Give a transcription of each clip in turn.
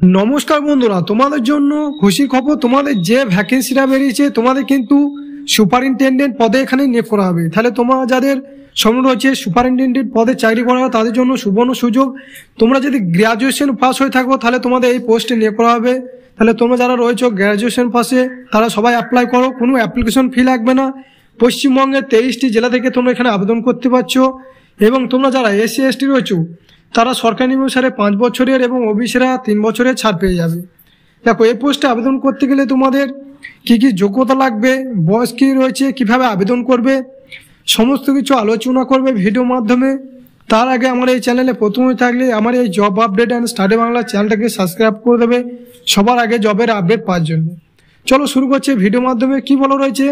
নমস্কার বন্ধুরা, তোমাদের জন্য খুশি খবর। তোমাদের যে ভ্যাকেন্সিটা বেরিয়েছে, তোমাদের কিন্তু সুপারিনটেন্ডেন্ট পদে এখানে নিয়োগ করা হবে। তাহলে তোমরা যাদের স্বপ্ন রয়েছে সুপারিনটেন্ডেন্ট পদে চাকরি করা হবে, তাদের জন্য সুবর্ণ সুযোগ। তোমরা যদি গ্র্যাজুয়েশন পাস হয়ে থাকো, তাহলে তোমাদের এই পোস্টে নিয়োগ করা হবে। তাহলে তোমরা যারা রয়েছে গ্র্যাজুয়েশন পাসে, তারা সবাই অ্যাপ্লাই করো, কোনো অ্যাপ্লিকেশন ফি লাগবে না। পশ্চিমবঙ্গের 23টি জেলা থেকে তোমরা এখানে আবেদন করতে পারছো। এবং তোমরা যারা এসসি এসটি রয়েছো, তারা সরকারি নিয়ম অনুসারে 5 বছরের এবং ওবিসিরা 3 বছরের ছাড় পেয়ে যাবে। দেখো, এই পোস্টে আবেদন করতে গেলে তোমাদের কি কি যোগ্যতা লাগবে, বয়স কী রয়েছে, কিভাবে আবেদন করবে, সমস্ত কিছু আলোচনা করবে ভিডিওর মাধ্যমে। তার আগে আমার এই চ্যানেলে প্রথমে থাকলে আমার এই job update and study Bangla চ্যানেলটাকে সাবস্ক্রাইব করে দেবে সবার আগে জবের আপডেট পাওয়ার জন্য। চলো শুরু করছি ভিডিওর মাধ্যমে। কি বলা রয়েছে,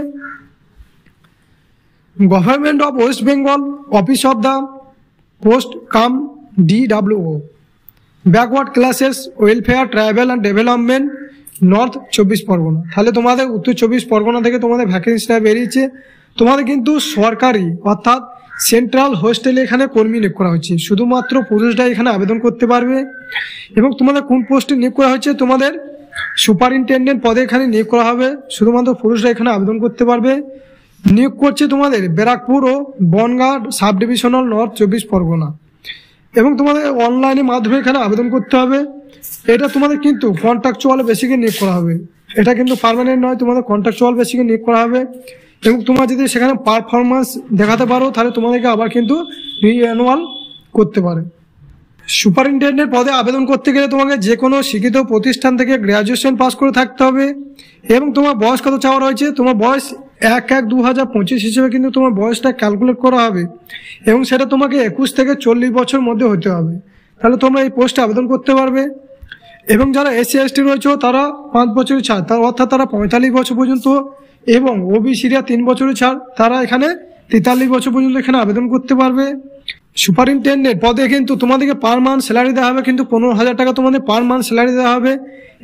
government of west Bengal, office of the post cum DWO, backward classes welfare tribal and development, north 24 Pargana. তাহলে তোমাদের উত্তর 24 পরগনা থেকে তোমাদের ভ্যাকেন্সিটা বেরিয়েছে। তোমাদের কিন্তু সরকারি অর্থাৎ সেন্ট্রাল হোস্টেলে এখানে কর্মী নিয়োগ করা হচ্ছে। শুধুমাত্র পুরুষরাই এখানে আবেদন করতে পারবে। এবং তোমাদের কোন পোস্টে নিয়োগ করা হচ্ছে, তোমাদের সুপারিনটেন্ডেন্ট পদে এখানে নিয়োগ করা হবে। শুধুমাত্র পুরুষরা এখানে আবেদন করতে পারবে। নিয়োগ করছে তোমাদের ব্যারাকপুর ও Bongaon sub divisional, north 24 Parganas. এবং তোমাদের অনলাইনের মাধ্যমে এখানে আবেদন করতে হবে। এটা তোমাদের কিন্তু কন্ট্রাকচুয়াল বেসিকে নিয়োগ করা হবে। এটা কিন্তু পার্মানেন্ট নয়, তোমাদের কন্ট্রাকচুয়াল বেসিকে নিয়োগ করা হবে। এবং তোমরা যদি সেখানে পারফরমেন্স দেখাতে পারো, তাহলে তোমাদেরকে আবার কিন্তু রিঅ্যানুয়াল করতে পারে। সুপারিনটেন্ডেন্ট পদে আবেদন করতে গেলে তোমাকে যে কোনো শিক্ষিত প্রতিষ্ঠান থেকে গ্র্যাজুয়েশন পাস করে থাকতে হবে। এবং তোমার বয়স কত চাওয়া রয়েছে, তোমার বয়স 1/1/2025 হিসেবে কিন্তু তোমার বয়সটা ক্যালকুলেট করা হবে। এবং সেটা তোমাকে 21 থেকে 40 বছর মধ্যে হতে হবে। তাহলে তোমরা এই পোস্টে আবেদন করতে পারবে। এবং যারা এসসি এসটি রয়েছে, তারা 5 বছরের ছাড়, অর্থাৎ তারা 45 বছর পর্যন্ত। এবং ওবিসিরা 3 বছরের ছাড়, তারা এখানে 43 বছর পর্যন্ত এখানে আবেদন করতে পারবে। সুপারিনটেন্ডেন্ট পদে কিন্তু তোমাদেরকে পার মান্থ স্যালারি দেওয়া হবে, কিন্তু 15,000 টাকা তোমাদের পার মান্থ স্যালারি দেওয়া হবে।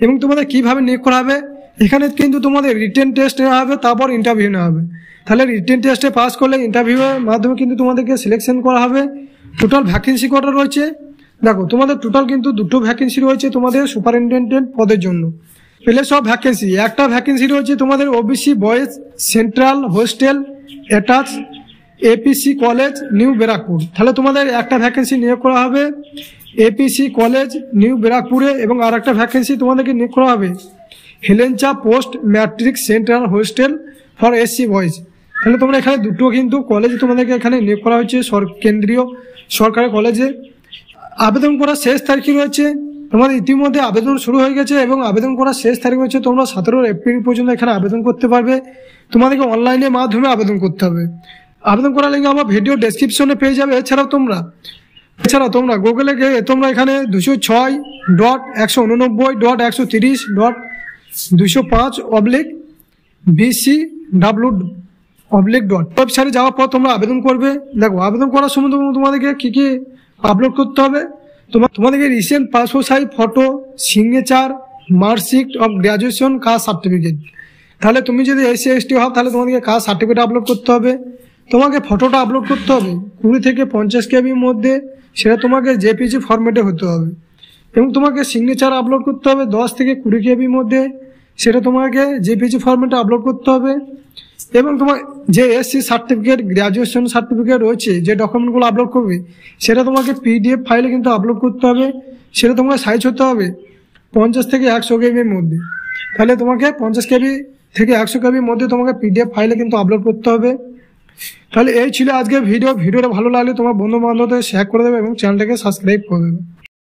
এবং তোমাদের কীভাবে নিয়োগ করা হবে, এখানে কিন্তু তোমাদের রিটেন টেস্ট নেওয়া হবে, তারপর ইন্টারভিউ নেওয়া হবে। তাহলে রিটেন টেস্টে পাস করলে ইন্টারভিউয়ের মাধ্যমে কিন্তু তোমাদেরকে সিলেকশন করা হবে। টোটাল ভ্যাকেন্সি কটা রয়েছে, দেখো তোমাদের টোটাল কিন্তু 2টো ভ্যাকেন্সি রয়েছে তোমাদের সুপারিনটেন্ডেন্ট পদের জন্য। প্লেস অফ ভ্যাকেন্সি, একটা ভ্যাকেন্সি রয়েছে তোমাদের OBC boys central hostel attach APC college new Barrackpore. তাহলে তোমাদের একটা ভ্যাকেন্সি নিয়োগ করা হবে এপিসি কলেজ নিউ ব্যারাকপুরে। এবং আর একটা ভ্যাকেন্সি তোমাদেরকে নিয়োগ করা হবে Helencha post matric central hostel for SC boys. তাহলে তোমরা এখানে 2টো কিন্তু কলেজে তোমাদেরকে এখানে নিয়োগ করা হয়েছে কেন্দ্রীয় সরকারি কলেজে। আবেদন করার শেষ তারিখ রয়েছে, তোমাদের ইতিমধ্যে আবেদন শুরু হয়ে গেছে এবং আবেদন করার শেষ তারিখ হচ্ছে তোমরা 17 এপ্রিল পর্যন্ত এখানে আবেদন করতে পারবে। তোমাদেরকে অনলাইনের মাধ্যমে আবেদন করতে হবে। আবেদন করার লিঙ্ক আমার ভিডিও ডেসক্রিপশনে পেয়ে যাবে। এছাড়াও তোমরা গুগলে গিয়ে তোমরা এখানে 206.189.130/205/BCW ওয়েবসাইটে যাওয়ার পর তোমরা আবেদন করবে। দেখো, আবেদন করার সময় তোমাদেরকে কী কী আপলোড করতে হবে, তোমাদেরকে recent passport size photo, signature, marksheet of graduation, caste certificate. তাহলে তুমি যদি এসসি এসটি হও, তাহলে তোমাদেরকে কাস্ট সার্টিফিকেট আপলোড করতে হবে। তোমাকে ফটোটা আপলোড করতে হবে 20 থেকে 50 কেবির মধ্যে, সেটা তোমাকে জেপিজি ফরম্যাটে হতে হবে। এবং তোমাকে সিগনেচার আপলোড করতে হবে 10 থেকে 20 কেবির মধ্যে, সেটা তোমাকে জেপিজি ফরম্যাটে আপলোড করতে হবে। এবং তোমার যে এসসি সার্টিফিকেট, গ্র্যাজুয়েশন সার্টিফিকেট রয়েছে, যে ডকুমেন্টগুলো আপলোড করবে, সেটা তোমাকে পিডিএফ ফাইলে কিন্তু আপলোড করতে হবে। সেটা তোমাকে সাইজ হতে হবে 50 থেকে 100 কেবির মধ্যে। তাহলে তোমাকে 50 কেবি থেকে 100 কেবির মধ্যে তোমাকে পিডিএফ ফাইলে কিন্তু আপলোড করতে হবে। তাহলে এই ছিল আজকে ভিডিওটা ভালো লাগলে তোমার বন্ধু বান্ধবদের শেয়ার করে দেবে এবং চ্যানেলটাকে সাবস্ক্রাইব করে দেবে।